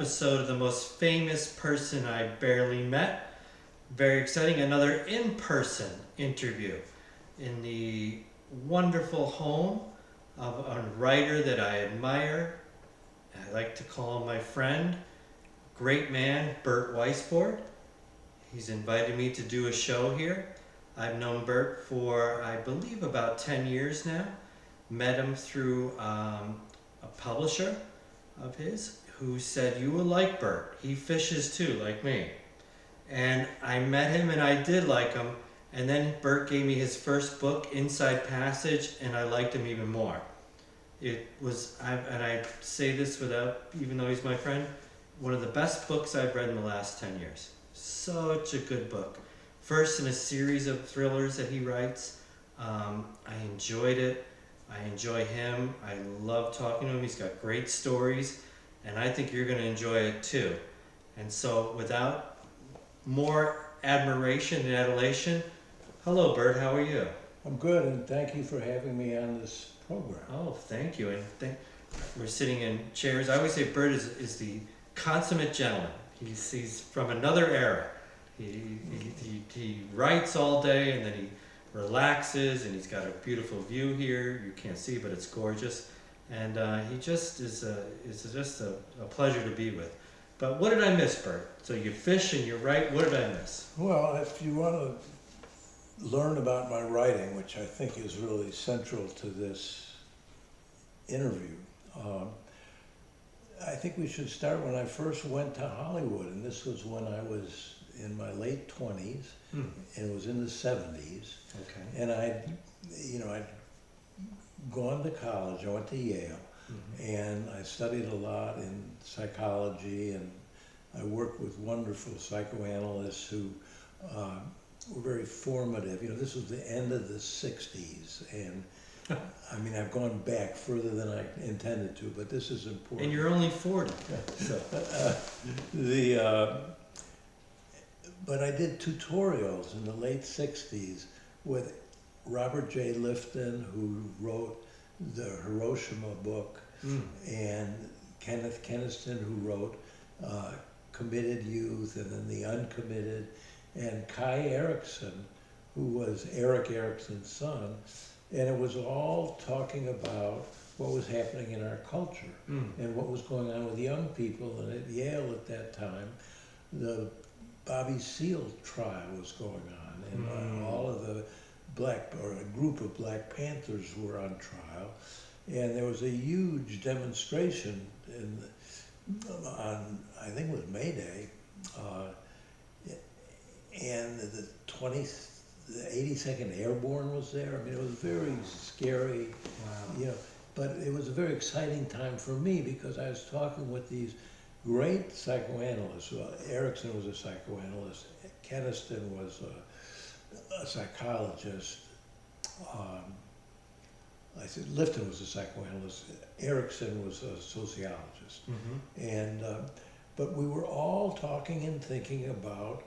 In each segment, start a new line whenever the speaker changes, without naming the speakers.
episode of the most famous person I barely met. Very exciting. Another in-person interview in the wonderful home of a writer that I admire. I like to call him my friend. Great man, Bert Weisbord. He's invited me to do a show here. I've known Bert for, I believe, about 10 years now. Met him through a publisher of his who said, "You will like Bert. He fishes too, like me." And I met him and I did like him. And then Bert gave me his first book, Inside Passage, and I liked him even more. It was, and I say this without, even though he's my friend, one of the best books I've read in the last 10 years. Such a good book. First in a series of thrillers that he writes. I enjoyed it. I enjoy him. I love talking to him. He's got great stories, and I think you're going to enjoy it too. And so without more admiration and adulation, hello Bert, how are you?
I'm good, and thank you for having me on this program.
Oh, thank you. And we're sitting in chairs. I always say Bert is the consummate gentleman. He's from another era. He writes all day and then he relaxes, and he's got a beautiful view here. You can't see, but it's gorgeous. And he just is just a pleasure to be with. But what did I miss, Bert? So you fish and you write. What did I miss?
Well, if you want to learn about my writing, which I think is really central to this interview, I think we should start when I first went to Hollywood, and this was when I was in my late 20s, and it was in the 70s.
Okay.
And I'd gone to college. I went to Yale, and I studied a lot in psychology, and I worked with wonderful psychoanalysts who were very formative. You know, this was the end of the 60s, and I mean, I've gone back further than I intended to, but this is important.
And you're only 40. So.
But I did tutorials in the late 60s with Robert J. Lifton, who wrote the Hiroshima book, and Kenneth Keniston, who wrote Committed Youth and then The Uncommitted, and Kai Erikson, who was Erik Erikson's son. And it was all talking about what was happening in our culture and what was going on with young people. And at Yale at that time, the Bobby Seale trial was going on, and all of the a group of Black Panthers were on trial. And there was a huge demonstration on, I think it was May Day, and the 82nd Airborne was there. I mean, it was very scary, you know, but it was a very exciting time for me because I was talking with these great psychoanalysts. Well, Erikson was a psychoanalyst, Keniston was a psychologist, I said Lifton was a psychoanalyst, Erikson was a sociologist. And but we were all talking and thinking about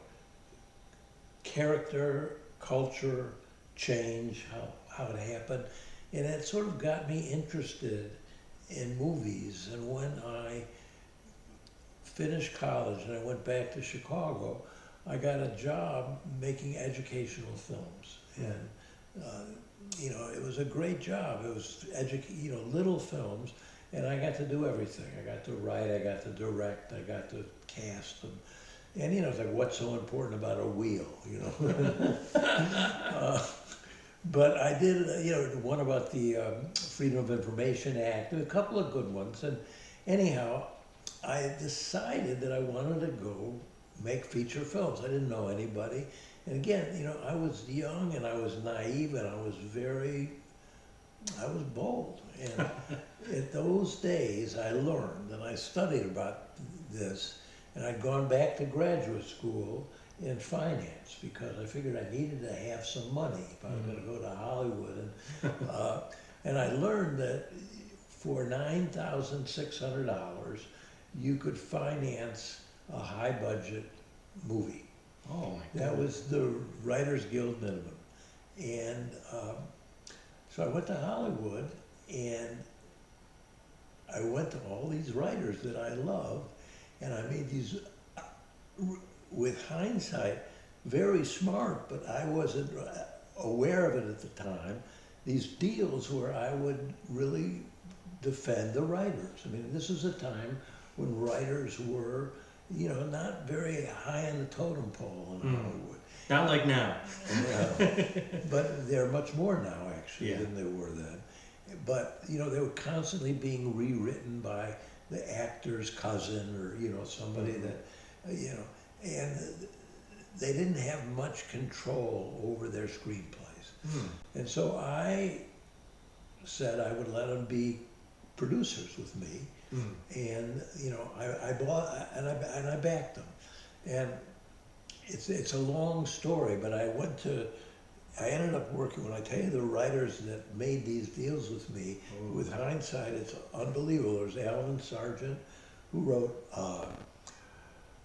character, culture, change, how it happened. And it sort of got me interested in movies. And when I finished college and I went back to Chicago, I got a job making educational films. And, you know, it was a great job. It was, little films, and I got to do everything. I got to write, I got to direct, I got to cast them. And, you know, it's like, what's so important about a wheel, you know? But I did, you know, one about the Freedom of Information Act, and a couple of good ones. And anyhow, I decided that I wanted to go make feature films. I didn't know anybody. And again, you know, I was young and I was naive and I was bold. And in those days I learned and I studied about this, and I'd gone back to graduate school in finance because I figured I needed to have some money if I was going to go to Hollywood. And I learned that for $9,600 you could finance a high budget movie.
Oh my God.
That was the Writers Guild minimum. And so I went to Hollywood, and I went to all these writers that I love, and I made these, with hindsight, very smart, but I wasn't aware of it at the time, these deals where I would really defend the writers. I mean, this is a time when writers were, you know, not very high on the totem pole in Hollywood.
Not like now.
But they're much more now, actually,
Yeah.
than they were then. But, you know, they were constantly being rewritten by the actor's cousin or, you know, somebody that, you know, and they didn't have much control over their screenplays. And so I said I would let them be producers with me. And, you know, I bought, and I backed them. And it's a long story, but I ended up working, when I tell you the writers that made these deals with me, with hindsight, it's unbelievable. There's Alvin Sargent, who wrote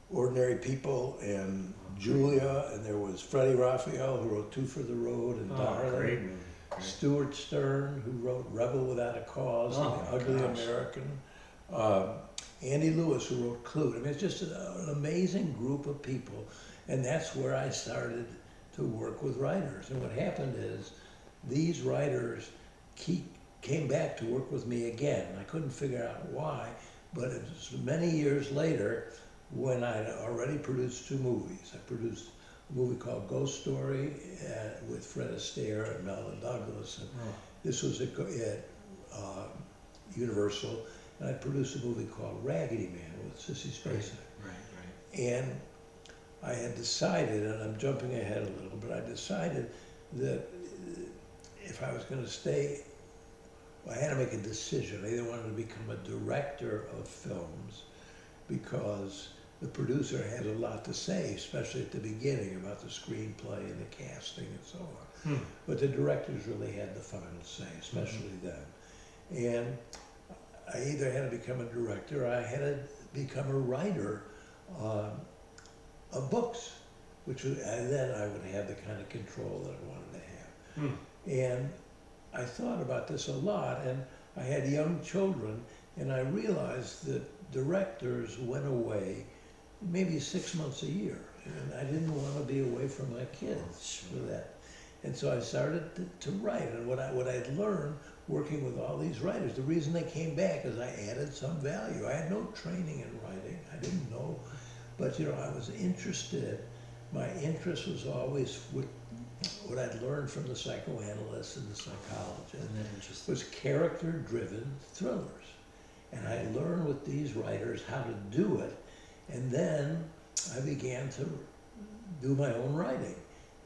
Ordinary People and Julia, and there was Freddie Raphael, who wrote Two for the Road and Darling.
Great movie. Great.
Stuart Stern, who wrote Rebel Without a Cause, and The Ugly American. Andy Lewis, who wrote Clute. I mean, it's just an amazing group of people. And that's where I started to work with writers. And what happened is, these writers came back to work with me again. I couldn't figure out why, but it was many years later when I'd already produced 2 movies. I produced a movie called Ghost Story with Fred Astaire and Melvin Douglas. And this was at Universal. And I produced a movie called Raggedy Man with Sissy Spacek.
Right.
And I had decided, and I'm jumping ahead a little, but I decided that if I was going to stay, I had to make a decision. I either wanted to become a director of films, because the producer has a lot to say, especially at the beginning, about the screenplay and the casting and so on. But the directors really had the final say, especially then. And I either had to become a director or I had to become a writer of books, and then I would have the kind of control that I wanted to have. And I thought about this a lot, and I had young children, and I realized that directors went away maybe 6 months a year, and I didn't want to be away from my kids for that. And so I started to write, and what I'd learned working with all these writers, the reason they came back is I added some value. I had no training in writing, I didn't know, but you know, I was interested. My interest was always what I'd learned from the psychoanalysts and the psychologists was character-driven thrillers. And I learned with these writers how to do it, and then I began to do my own writing.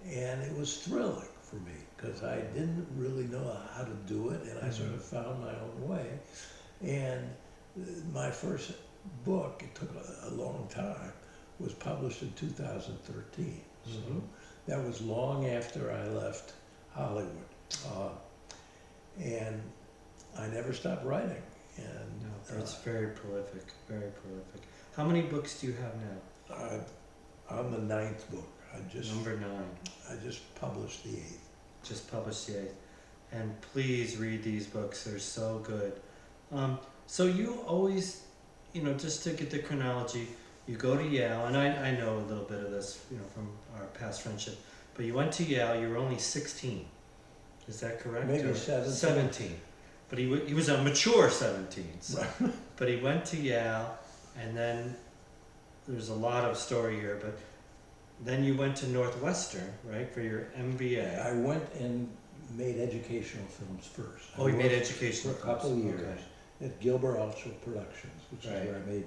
And it was thrilling for me, because I didn't really know how to do it, and I sort of found my own way. And my first book, it took a long time, was published in 2013. So that was long after I left Hollywood. And I never stopped writing. And
It's very prolific, very prolific. How many books do you have now?
I'm the 9th book.
Number 9.
I just published the 8th.
Just published the 8th. And please read these books, they're so good. So you always, you know, just to get the chronology, you go to Yale, and I know a little bit of this, you know, from our past friendship, but you went to Yale, you were only 16. Is that correct?
Maybe
Or
17.
17. But he was a mature 17. So.
Right.
But he went to Yale, and then there's a lot of story here, but then you went to Northwestern, right, for your MBA.
I went and made educational films first.
Oh, you made educational
for a couple of
films.
years
Okay.
at Gilbert Ultra Productions, which
Right.
is where I made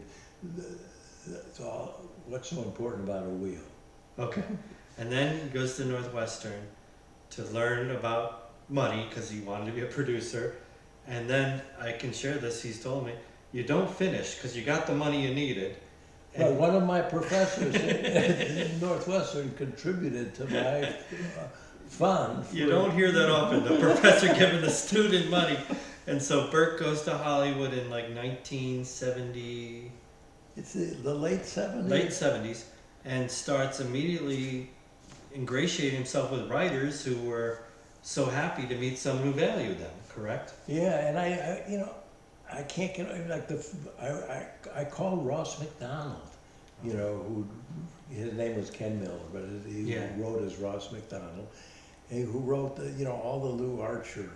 it's all, what's so important about a wheel.
Okay. And then he goes to Northwestern to learn about money, because he wanted to be a producer. And then, I can share this, he's told me, you don't finish because you got the money you needed.
Well, one of my professors at Northwestern contributed to my fund.
You don't hear that often, the professor giving the student money. And so Burt goes to Hollywood in like 1970,
It's the late 70s.
late 70s, and starts immediately ingratiating himself with writers who were so happy to meet someone who valued them, correct?
Yeah, and I you know, I can't get, like, I called Ross McDonald, you know, who, his name was Ken Miller, but he
Yeah.
wrote as Ross McDonald, and who wrote the, you know, all the Lou Archer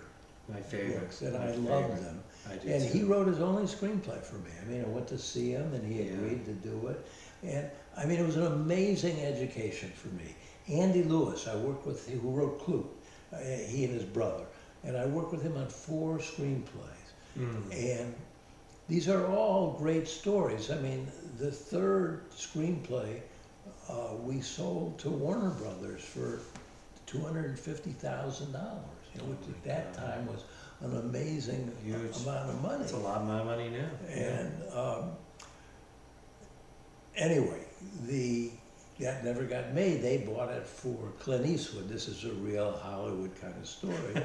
My favorite.
books, and
My
I
favorite.
loved them.
I do
And
too.
he wrote his only screenplay for me. I mean, I went to see him, and he
Yeah.
agreed to do it. And I mean, it was an amazing education for me. Andy Lewis, I worked with, who wrote Clute, he and his brother, and I worked with him on 4 screenplays. And these are all great stories. I mean, the 3rd screenplay we sold to Warner Brothers for $250,000, you know, which at that time was an amazing
Huge.
amount of money.
It's a lot of my money now.
And anyway, that never got made. They bought it for Clint Eastwood. This is a real Hollywood kind of story.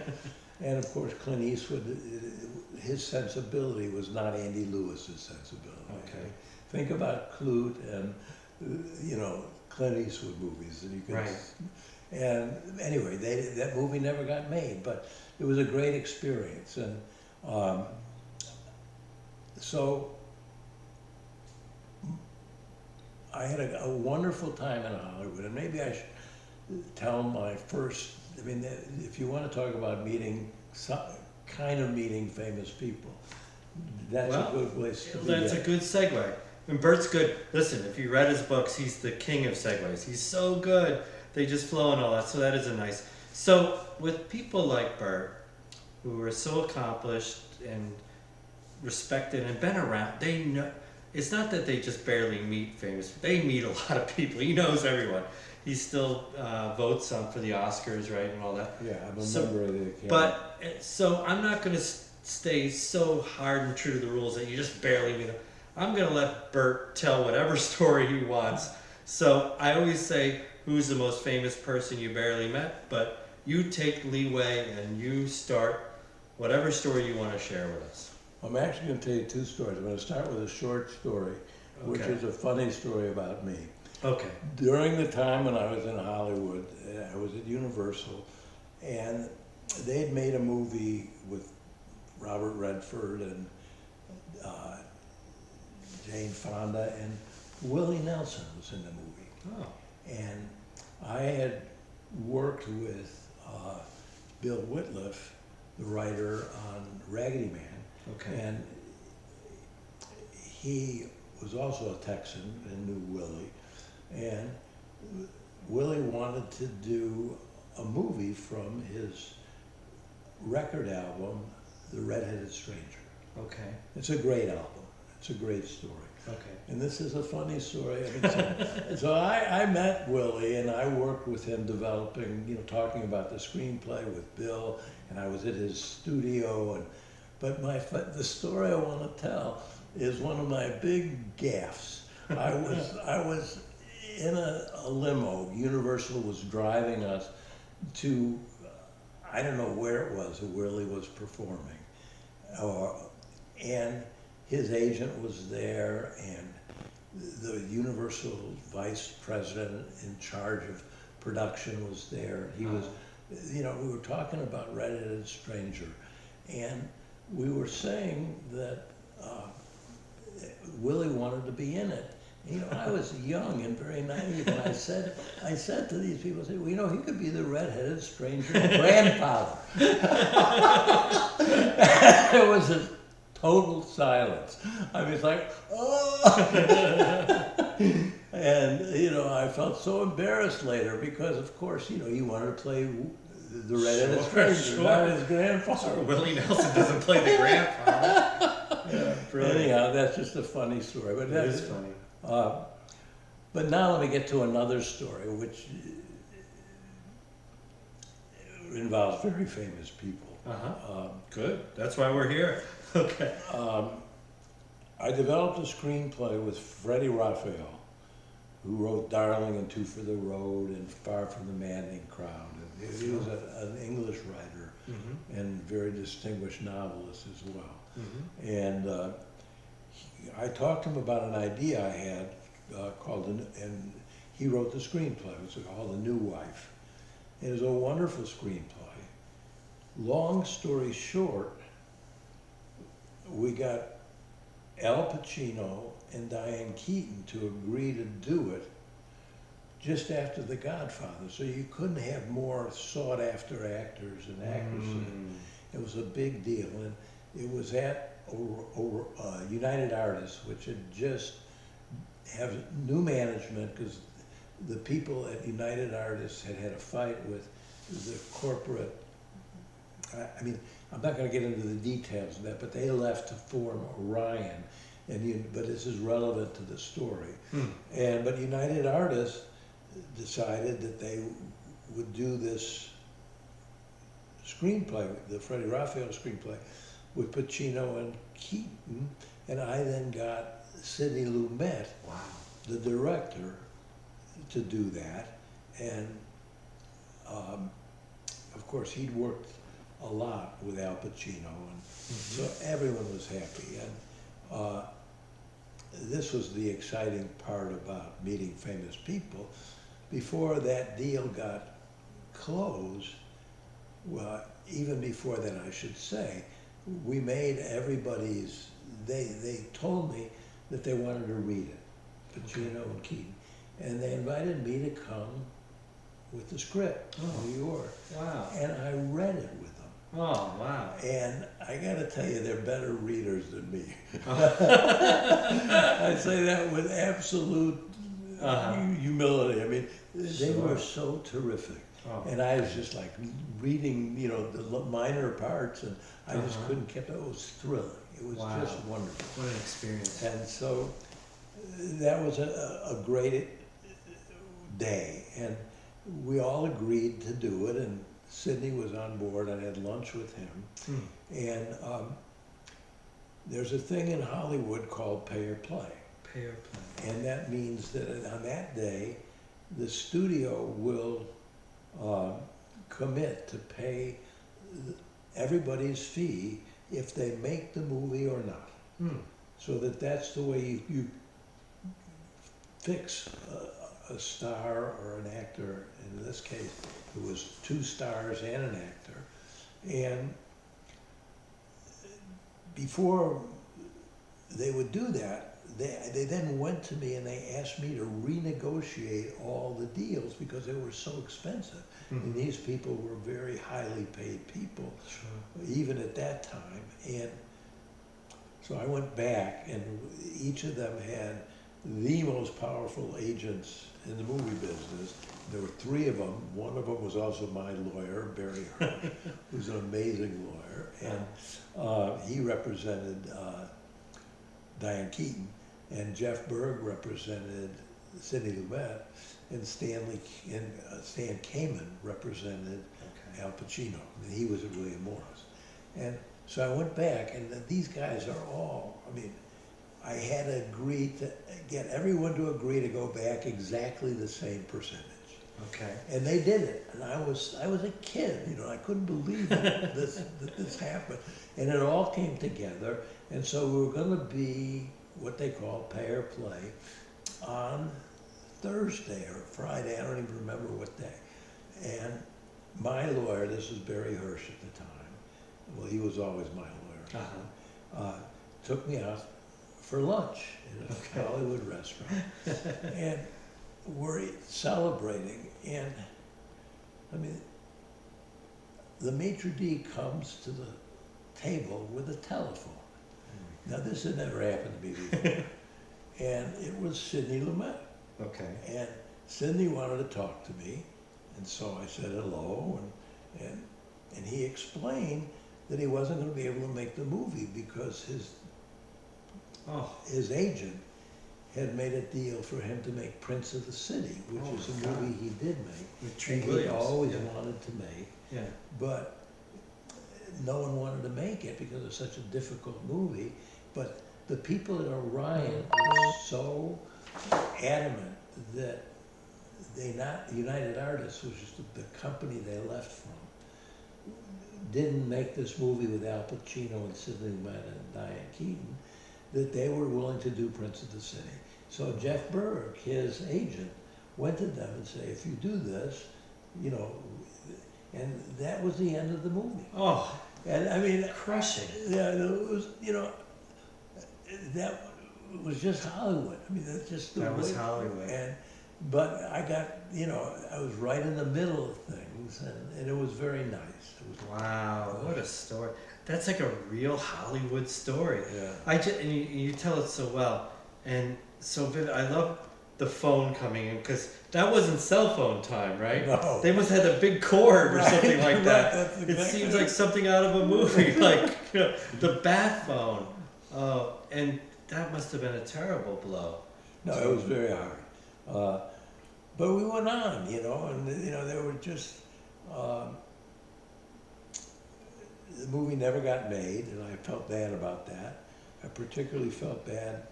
And of course, Clint Eastwood, his sensibility was not Andy Lewis's sensibility.
Okay.
Think about Clute and, you know, Clint Eastwood movies. And you can,
Right.
And anyway, that movie never got made, but it was a great experience. And so I had a wonderful time in Hollywood, and maybe I should tell my first, I mean, if you want to talk about meeting, kind of meeting famous people, that's
Well,
a good place to be.
That's a good segue. And Bert's good. Listen, if you read his books, he's the king of segues. He's so good. They just flow and all that. So that is a nice. So with people like Bert, who are so accomplished and respected and been around, they know. It's not that they just barely meet famous. They meet a lot of people. He knows everyone. He still votes for the Oscars, right, and all that.
Yeah, I'm a
So-
member of the Academy.
But so I'm not going to stay so hard and true to the rules that you just barely meet him. I'm going to let Bert tell whatever story he wants. So I always say, who's the most famous person you barely met? But you take leeway and you start whatever story you want to share with us.
I'm actually going to tell you 2 stories. I'm going to start with a short story, which
Okay.
is a funny story about me.
Okay.
During the time when I was in Hollywood, I was at Universal, and they had made a movie with Robert Redford and Jane Fonda, and Willie Nelson was in the movie.
Oh.
And I had worked with Bill Whitliff, the writer on Raggedy Man,
Okay.
and he was also a Texan and knew Willie. And Willie wanted to do a movie from his record album, The Red-Headed Stranger.
Okay.
It's a great album. It's a great story.
Okay.
And this is a funny story. I mean, so I met Willie, and I worked with him developing, you know, talking about the screenplay with Bill, and I was at his studio. But the story I want to tell is one of my big gaffes. I was in a limo. Universal was driving us to, I don't know where it was that Willie was performing, and his agent was there, and the Universal vice president in charge of production was there. He was, you know, we were talking about Red-Headed Stranger, and we were saying that Willie wanted to be in it. You know, I was young and very naive, and I said to these people, I said, well, you know, he could be the Red-Headed Stranger grandfather. There was a total silence. I was like, oh! And, you know, I felt so embarrassed later because, of course, you know, he wanted to play the Red-Headed Stranger, not his grandfather.
Willie Nelson doesn't play the grandfather. Yeah, brilliant.
Anyhow, that's just a funny story. But
It is funny.
But now let me get to another story, which involves very famous people.
Good. That's why we're here. Okay.
I developed a screenplay with Freddie Raphael, who wrote Darling and Two for the Road and Far from the Maddening Crowd. And he was an English writer and very distinguished novelist as well. And I talked to him about an idea I had called, and he wrote the screenplay. It was called The New Wife. It was a wonderful screenplay. Long story short, we got Al Pacino and Diane Keaton to agree to do it just after The Godfather. So you couldn't have more sought-after actors and actresses. It was a big deal, and it was at United Artists, which had just have new management because the people at United Artists had had a fight with the corporate. I mean, I'm not going to get into the details of that, but they left to form Orion, but this is relevant to the story. But United Artists decided that they would do this screenplay, the Freddie Raphael screenplay, with Pacino and Keaton, and I then got Sidney Lumet,
Wow.
the director, to do that, and of course he'd worked a lot with Al Pacino, and so everyone was happy. And this was the exciting part about meeting famous people. Before that deal got closed, well, even before that I should say, we made everybody's, they told me that they wanted to read it, Pacino and Keaton, and they invited me to come with the script to New York.
Wow.
And I read it with them.
Oh, wow.
And I gotta tell you, they're better readers than me. I say that with absolute humility. I mean, they were so terrific. And I was just like reading, you know, the minor parts, and I just couldn't keep it. It was thrilling. It was just wonderful.
What an experience.
And so that was a great day. And we all agreed to do it, and Sidney was on board. I had lunch with him. And there's a thing in Hollywood called pay or play.
Pay or play.
And that means that on that day, the studio will commit to pay everybody's fee if they make the movie or not. So that's the way you fix a star or an actor. In this case, it was 2 stars and an actor. And before they would do that, they then went to me and they asked me to renegotiate all the deals because they were so expensive. And these people were very highly paid people, even at that time. And so I went back, and each of them had the most powerful agents in the movie business. There were 3 of them. One of them was also my lawyer, Barry Hirsch, who's an amazing lawyer. And he represented Diane Keaton, and Jeff Berg represented Sidney Lumet, and Stan Kamen represented Al Pacino, and he was at William Morris. And so I went back, and these guys are all, I mean, I had to agree to get everyone to agree to go back exactly the same percentage.
Okay.
And they did it, and I was a kid, you know, I couldn't believe that this happened. And it all came together, and so we were gonna be what they call pay or play on Thursday or Friday, I don't even remember what day. And my lawyer, this was Barry Hirsch at the time, well, he was always my lawyer, took me out for lunch in a Hollywood restaurant. And we're celebrating, and I mean, the maitre d' comes to the table with a telephone. Now this had never happened to me before. And it was Sidney Lumet.
Okay.
And Sidney wanted to talk to me, and so I said hello, and he explained that he wasn't going to be able to make the movie because his agent had made a deal for him to make Prince of the City, which is a movie he did make,
With Tree
and he
Williams.
always wanted to make,
Yeah.
but no one wanted to make it because it's such a difficult movie. But the people at Orion were so adamant that United Artists, which is the company they left from, didn't make this movie with Al Pacino and Sidney Lumet and Diane Keaton, that they were willing to do Prince of the City. So Jeff Berg, his agent, went to them and said, if you do this, you know, and that was the end of the movie.
Oh.
And I mean,
Crushing.
yeah, it was, that was just Hollywood. I mean, that's just the
That was
way-
Hollywood.
But I got, I was right in the middle of things, and it was very nice. It was,
Wow, what a story. That's like a real Hollywood story.
yeah.
And you tell it so well. And so vivid. I love the phone coming in because that wasn't cell phone time, right?
No.
They must have had a big cord or
Right,
something like
right,
that.
that's
It
exactly
seems
right.
like something out of a movie, like the bat phone. And that must have been a terrible blow.
No, it was very hard. But we went on, and, there were just, the movie never got made, and I felt bad about that. I particularly felt bad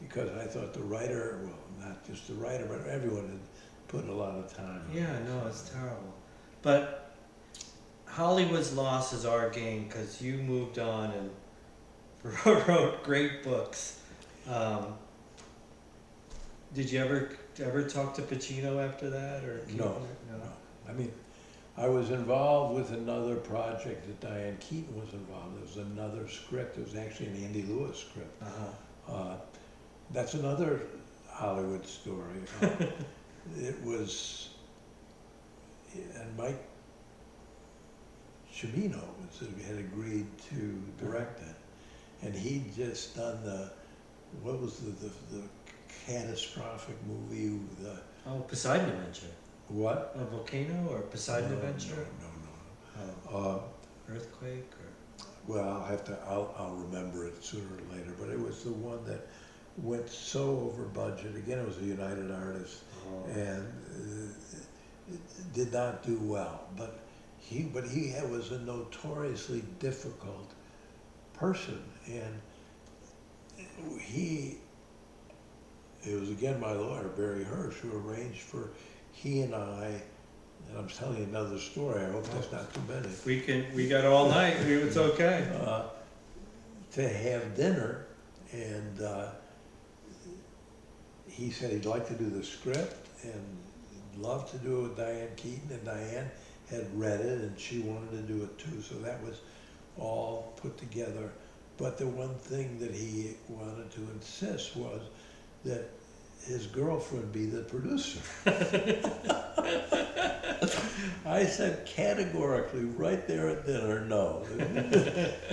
because I thought the writer, well, not just the writer, but everyone had put a lot of time.
Yeah, no, it's terrible. But Hollywood's loss is our gain because you moved on and wrote great books. Did you ever talk to Pacino after that, or
No. I mean, I was involved with another project that Diane Keaton was involved. There was another script. It was actually an Andy Lewis script. That's another Hollywood story. It was, and Mike Cimino had agreed to direct it, and he'd just done what was the catastrophic movie?
Poseidon Adventure.
What?
A volcano or Poseidon
No,
Adventure?
No.
Earthquake or?
Well, I'll remember it sooner or later, but it was the one that went so over budget. Again, it was a United Artists, and it did not do well. But he was a notoriously difficult person, and it was again my lawyer, Barry Hirsch, who arranged for he and I, and I'm telling you another story, I hope that's not too many.
We got all night, it's okay.
To have dinner, and he said he'd like to do the script and love to do it with Diane Keaton, and Diane had read it and she wanted to do it too, so that was all put together. But the one thing that he wanted to insist was that his girlfriend be the producer. I said categorically, right there at dinner, no. And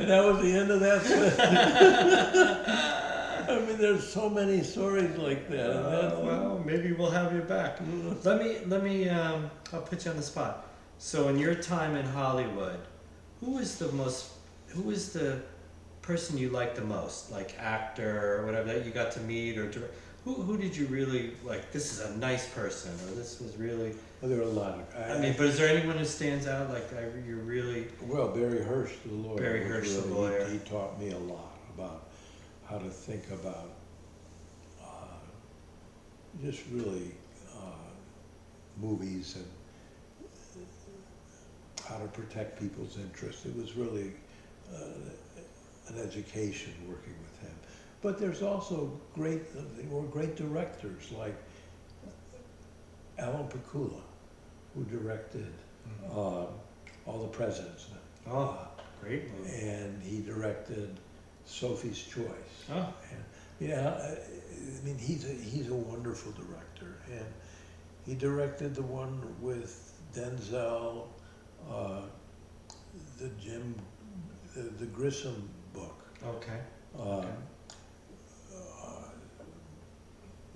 that was the end of that sentence. I mean, there's so many stories like that.
Well, maybe we'll have you back. Let me, I'll put you on the spot. So in your time in Hollywood, who was the person you liked the most? Like actor or whatever that you got to meet or direct? Who did you really like? This is a nice person, or this was really.
Well, there were a lot of.
But is there anyone who stands out? Like you really.
Well, Barry Hirsch, the lawyer.
Barry Hirsch, the lawyer.
He taught me a lot about how to think about just really movies and how to protect people's interests. It was really an education working with him. But there's also great directors like Alan Pakula, who directed All the President's Men.
Oh, great movie.
And he directed Sophie's Choice.
Oh.
And, I mean, he's a wonderful director, and he directed the one with Denzel, the Grissom book.
Okay.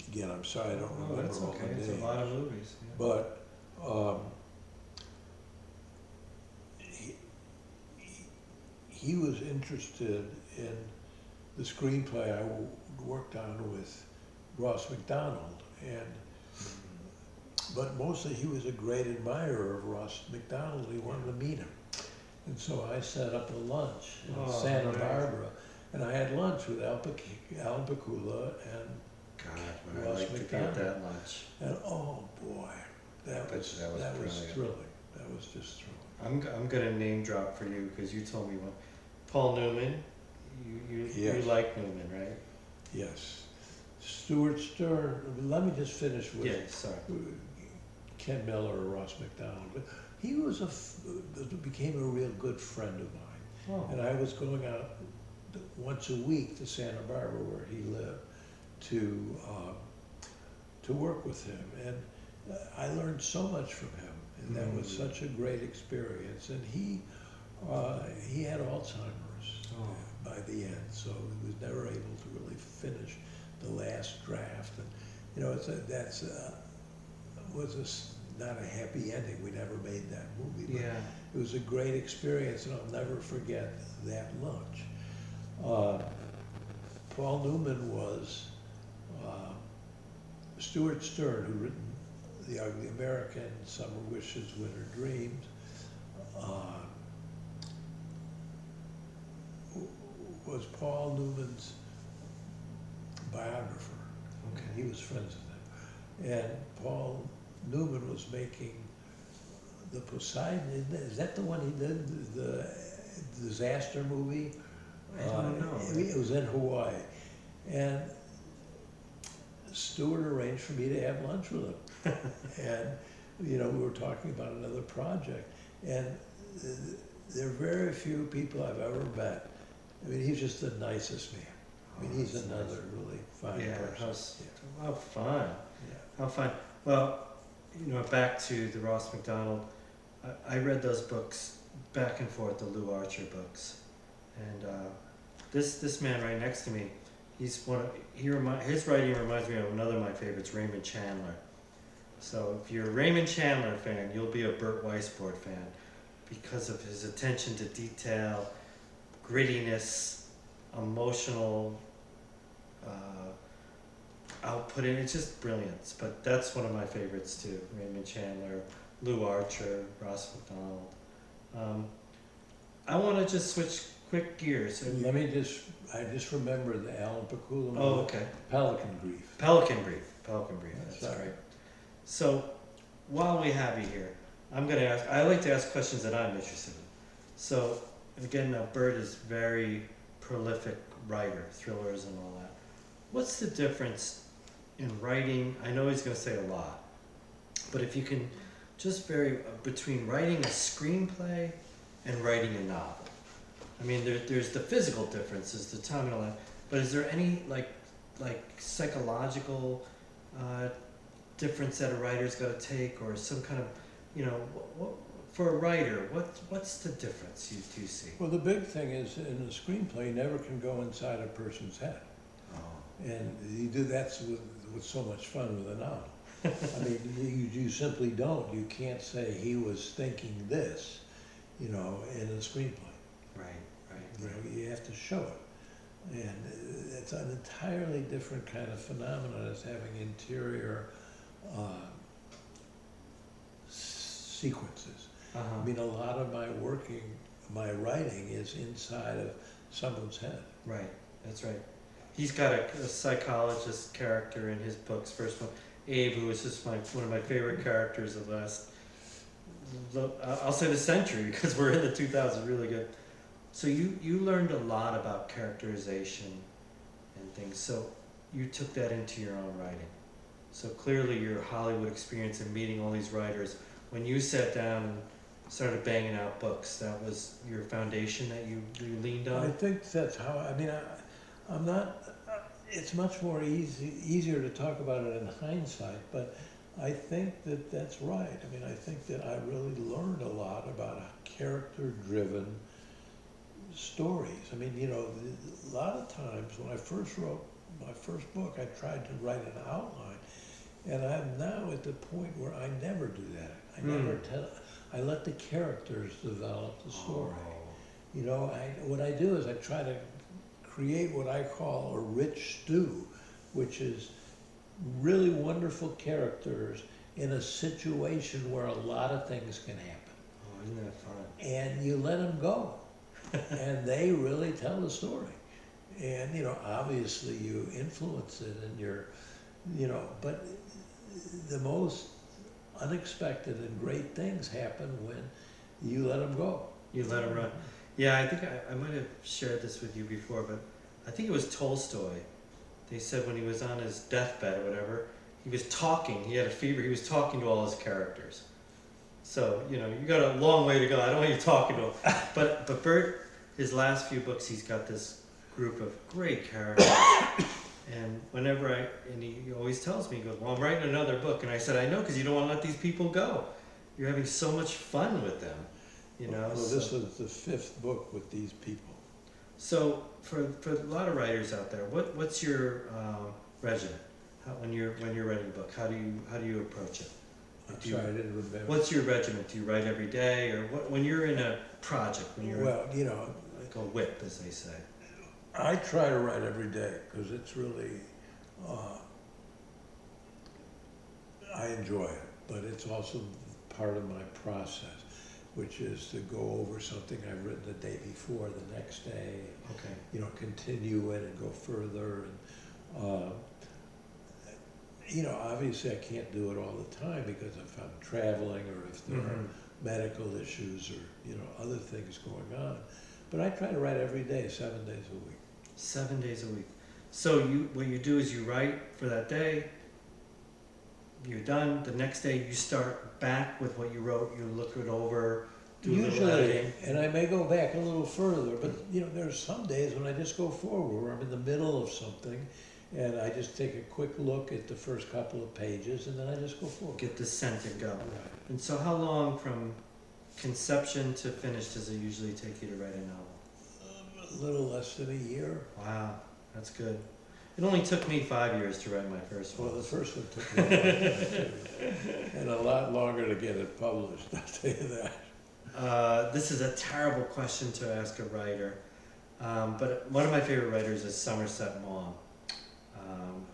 Again, I'm sorry, I don't remember
That's
all
okay.
the names.
It's a lot of movies. Yeah.
But he was interested in the screenplay I worked on with Ross MacDonald, but mostly he was a great admirer of Ross MacDonald. He wanted to meet him, and so I set up a lunch in Santa Barbara, and I had lunch with Alan Pakula and
God, would I
Ross
like to be at
MacDonald.
that lunch.
And oh boy, that was
brilliant.
thrilling. That was just thrilling.
I'm gonna name drop for you because you told me one. Paul Newman. You
Yes.
like Newman, right?
Yes. Stuart Stern, let me just finish with
Yeah. Sorry.
Ken Miller or Ross MacDonald. But he was became a real good friend of mine.
Oh.
And I was going out once a week to Santa Barbara, where he lived, to work with him. And I learned so much from him, and that was such a great experience. And he had Alzheimer's by the end, so he was never able to really finish the last draft. And you know, not a happy ending. We never made that movie, but
Yeah.
it was a great experience, and I'll never forget that lunch. Paul Newman was Stuart Stern, who written The Ugly American, Summer Wishes, Winter Dreams, was Paul Newman's biographer.
Okay.
He was friends with him. And Paul Newman was making the Poseidon, is that the one he did, the disaster movie?
I don't know.
It was in Hawaii. And Stewart arranged for me to have lunch with him. And, you know, we were talking about another project. And there are very few people I've ever met. I mean, he's just the nicest man. I mean, he's another really fine person.
How fun.
Yeah.
How fun. Well, you know, back to the Ross McDonald, I read those books back and forth, the Lou Archer books. And this man right next to me, his writing reminds me of another of my favorites, Raymond Chandler. So if you're a Raymond Chandler fan, you'll be a Burt Weisbord fan because of his attention to detail, grittiness, emotional output, and it's just brilliance. But that's one of my favorites too, Raymond Chandler, Lou Archer, Ross McDonald. I want to just switch quick gears.
Let me I just remembered the Alan Pakula
Oh, okay.
Pelican Brief.
Pelican Brief, that's
Sorry.
right. So, while we have you here, I like to ask questions that I'm interested in. So, again, Burt is very prolific writer, thrillers and all that. What's the difference in writing? I know he's going to say a lot, but if you can just vary between writing a screenplay and writing a novel. I mean, there's the physical differences, the time and all that, but is there any like psychological difference that a writer's got to take, or some kind of, you know, for a writer, what's the difference you see?
Well, the big thing is in a screenplay, you never can go inside a person's head.
Oh.
And you do that with so much fun with a novel. I mean, you simply don't. You can't say he was thinking this, you know, in a screenplay.
Right.
You know, you have to show it. And it's an entirely different kind of phenomenon as having interior sequences. I mean, a lot of my writing is inside of someone's head.
Right, that's right. He's got a psychologist character in his books. First one, Abe, who is just one of my favorite characters of I'll say the century, because we're in the 2000s, really good. So you learned a lot about characterization and things. So you took that into your own writing. So clearly your Hollywood experience and meeting all these writers, when you sat down and started banging out books, that was your foundation that you leaned on?
I think that's how, I mean, I'm not, it's much more easier to talk about it in hindsight, but I think that that's right. I mean, I think that I really learned a lot about character-driven stories. I mean, you know, a lot of times when I first wrote my first book, I tried to write an outline, and I'm now at the point where I never do that. I let the characters develop the story. You know, what I do is I try to create what I call a rich stew, which is really wonderful characters in a situation where a lot of things can happen.
Oh, isn't that fun?
And you let them go, and they really tell the story. And, you know, obviously you influence it and you know, but the most unexpected and great things happen when you let them go.
You let them run. Yeah, I think I might have shared this with you before, but I think it was Tolstoy. They said when he was on his deathbed or whatever, he was talking. He had a fever. He was talking to all his characters. So, you know, you got a long way to go. I don't want you talking to him. But Burt, his last few books, he's got this group of great characters. And he always tells me, he goes, well, I'm writing another book. And I said, I know, because you don't want to let these people go. You're having so much fun with them, you know.
Well, this was the 5th book with these people.
So for a lot of writers out there, what's your regimen? When you're writing a book, how do you approach it?
I'm sorry, I didn't remember.
What's your regimen? Do you write every day, or when you're in a project?
Well, you know,
like a whip, as they say.
I try to write every day because it's really, I enjoy it, but it's also part of my process, which is to go over something I've written the day before, the next day.
Okay.
You know, continue it and go further. And, you know, obviously I can't do it all the time because if I'm traveling or if there are medical issues or, you know, other things going on. But I try to write every day, 7 days a week.
7 days a week. So what you do is you write for that day, you're done, the next day you start back with what you wrote, you look it over, do a little editing.
And I may go back a little further, but you know, there's some days when I just go forward, where I'm in the middle of something, and I just take a quick look at the first couple of pages, and then I just go forward.
Get the scent and go.
Right.
And so how long from conception to finish does it usually take you to write a novel?
A little less than a year.
Wow, that's good. It only took me 5 years to write my first one.
Well, the first one took me a long time too, and a lot longer to get it published, I'll tell you that.
This is a terrible question to ask a writer, but one of my favorite writers is Somerset Maugham,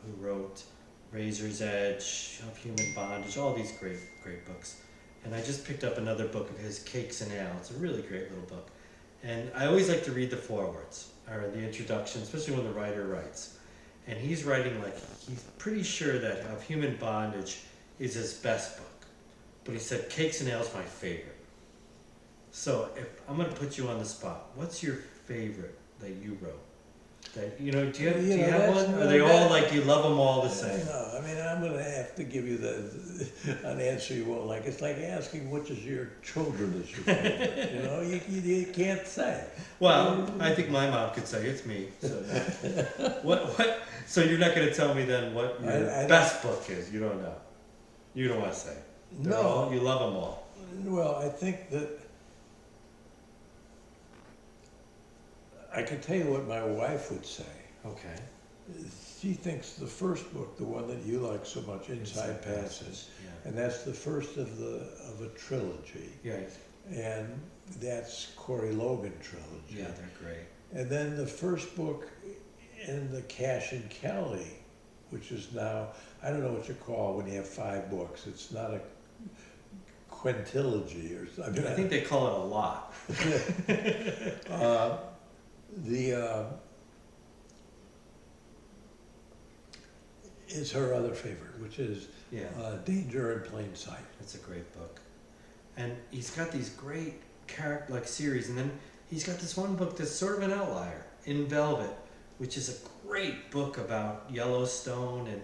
who wrote Razor's Edge, Of Human Bondage, all these great books. And I just picked up another book of his, Cakes and Ale. It's a really great little book. And I always like to read the forewords, or the introduction, especially when the writer writes. And he's writing like, he's pretty sure that Of Human Bondage is his best book. But he said, Cakes and Ale is my favorite. So if I'm going to put you on the spot, what's your favorite that you wrote? That, you know, do you have one? Are they all like, you love them all the same?
No, I mean, I'm gonna have to give you an answer you won't like. It's like asking which is your children is your favorite. You know, you can't say.
Well, I think my mom could say it's me. So what? So you're not going to tell me then what your best book is? You don't know. You don't want to say.
No,
you love them all.
Well, I think that I can tell you what my wife would say.
Okay.
She thinks the first book, the one that you like so much, Inside Passage,
yeah.
and that's the first of a trilogy.
Right.
And that's Corey Logan trilogy.
Yeah, they're great.
And then the first book in the Cash and Kelly, which is now, I don't know what you call when you have 5 books. It's not a quintilogy or something.
I think they call it a lot.
Is her other favorite, which is Danger in Plain Sight.
It's a great book. And he's got these great character series, and then he's got this one book that's sort of an outlier, In Velvet, which is a great book about Yellowstone and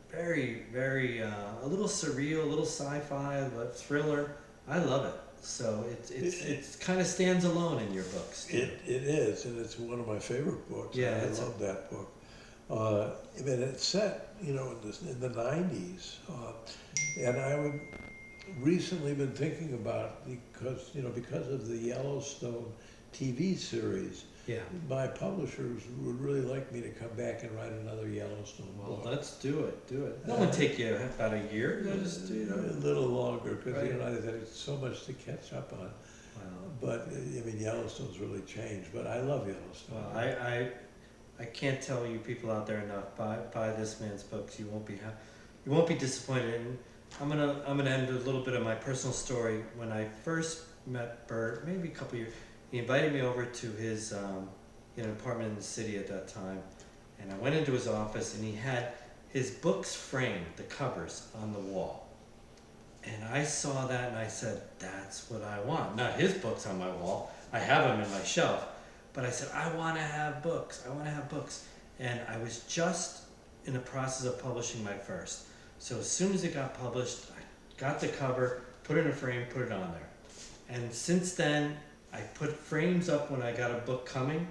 very, very, a little surreal, a little sci-fi, a thriller. I love it. So it kind of stands alone in your books.
It is, and it's one of my favorite books.
Yeah,
I love that book. I mean, it's set, you know, in the 90s, and I would recently been thinking about, because of the Yellowstone TV series.
Yeah.
My publishers would really like me to come back and write another Yellowstone book.
Well, let's do it. Do it. That would take you about a year. Just,
a little longer, because
right.
there's so much to catch up on.
Wow.
But I mean, Yellowstone's really changed. But I love Yellowstone.
Well, I can't tell you people out there enough. Buy this man's books. You won't be disappointed. And I'm gonna end a little bit of my personal story. When I first met Bert, maybe a couple years. He invited me over to his apartment in the city at that time, and I went into his office, and he had his books framed, the covers, on the wall. And I saw that, and I said, that's what I want. Not his books on my wall. I have them in my shelf. But I said, I want to have books. I want to have books. And I was just in the process of publishing my first. So as soon as it got published, I got the cover, put it in a frame, put it on there. And since then, I put frames up when I got a book coming,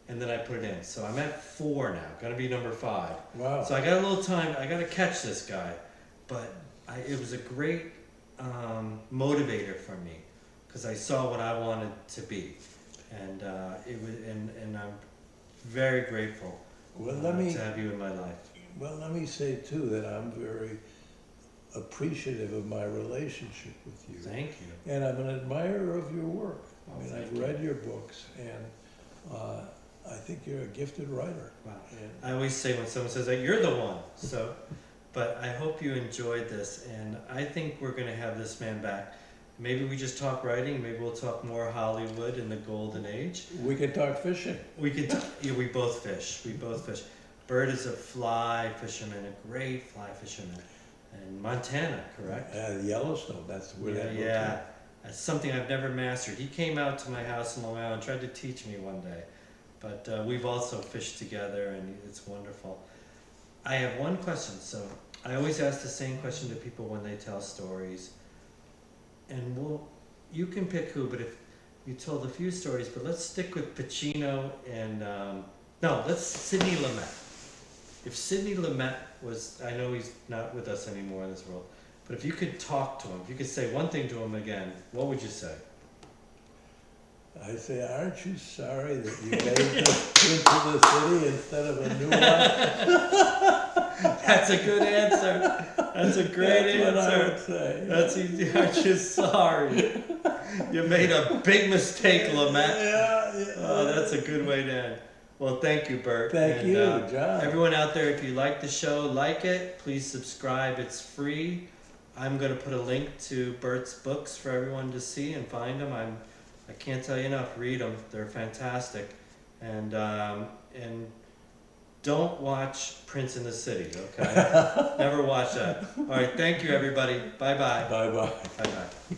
and then I put it in. So I'm at 4 now, gonna be number 5.
Wow.
So I got a little time, I gotta catch this guy. But it was a great motivator for me, because I saw what I wanted to be. And and I'm very grateful
Well,
to have you in my life.
let me say too that I'm very appreciative of my relationship with you.
Thank you.
And I'm an admirer of your work.
Oh,
I mean,
thank
I've
you.
read your books, and I think you're a gifted writer.
Wow.
And
I always say when someone says that, you're the one. So, but I hope you enjoyed this, and I think we're going to have this man back. Maybe we just talk writing. Maybe we'll talk more Hollywood in the golden age.
we could talk fishing.
We could. Yeah, we both fish. We both fish. Bert is a fly fisherman, a great fly fisherman, in Montana, correct?
Yellowstone, that's where
Yeah,
that book
yeah. That's something I've never mastered. He came out to my house in Long Island and tried to teach me one day. But we've also fished together, and it's wonderful. I have one question. So I always ask the same question to people when they tell stories. And you can pick who, but if you told a few stories, but let's stick with Pacino and, no, let's Sidney Lumet. If Sidney Lumet was, I know he's not with us anymore in this world, but if you could talk to him, if you could say one thing to him again, what would you say?
I say, aren't you sorry that you made this into the city instead of a new one?
That's a good answer. That's a great
That's what I would
answer.
say.
That's easy. Aren't you sorry? You made a big mistake, Lumet.
Yeah.
Oh, that's a good way to end. Well, thank you, Bert.
Thank
And,
you, John.
Everyone out there, if you like the show, like it. Please subscribe. It's free. I'm going to put a link to Bert's books for everyone to see and find them. I can't tell you enough. Read them. They're fantastic. And don't watch Prince in the City, okay? Never watch that. All right. Thank you, everybody. Bye-bye.
Bye-bye.
Bye-bye.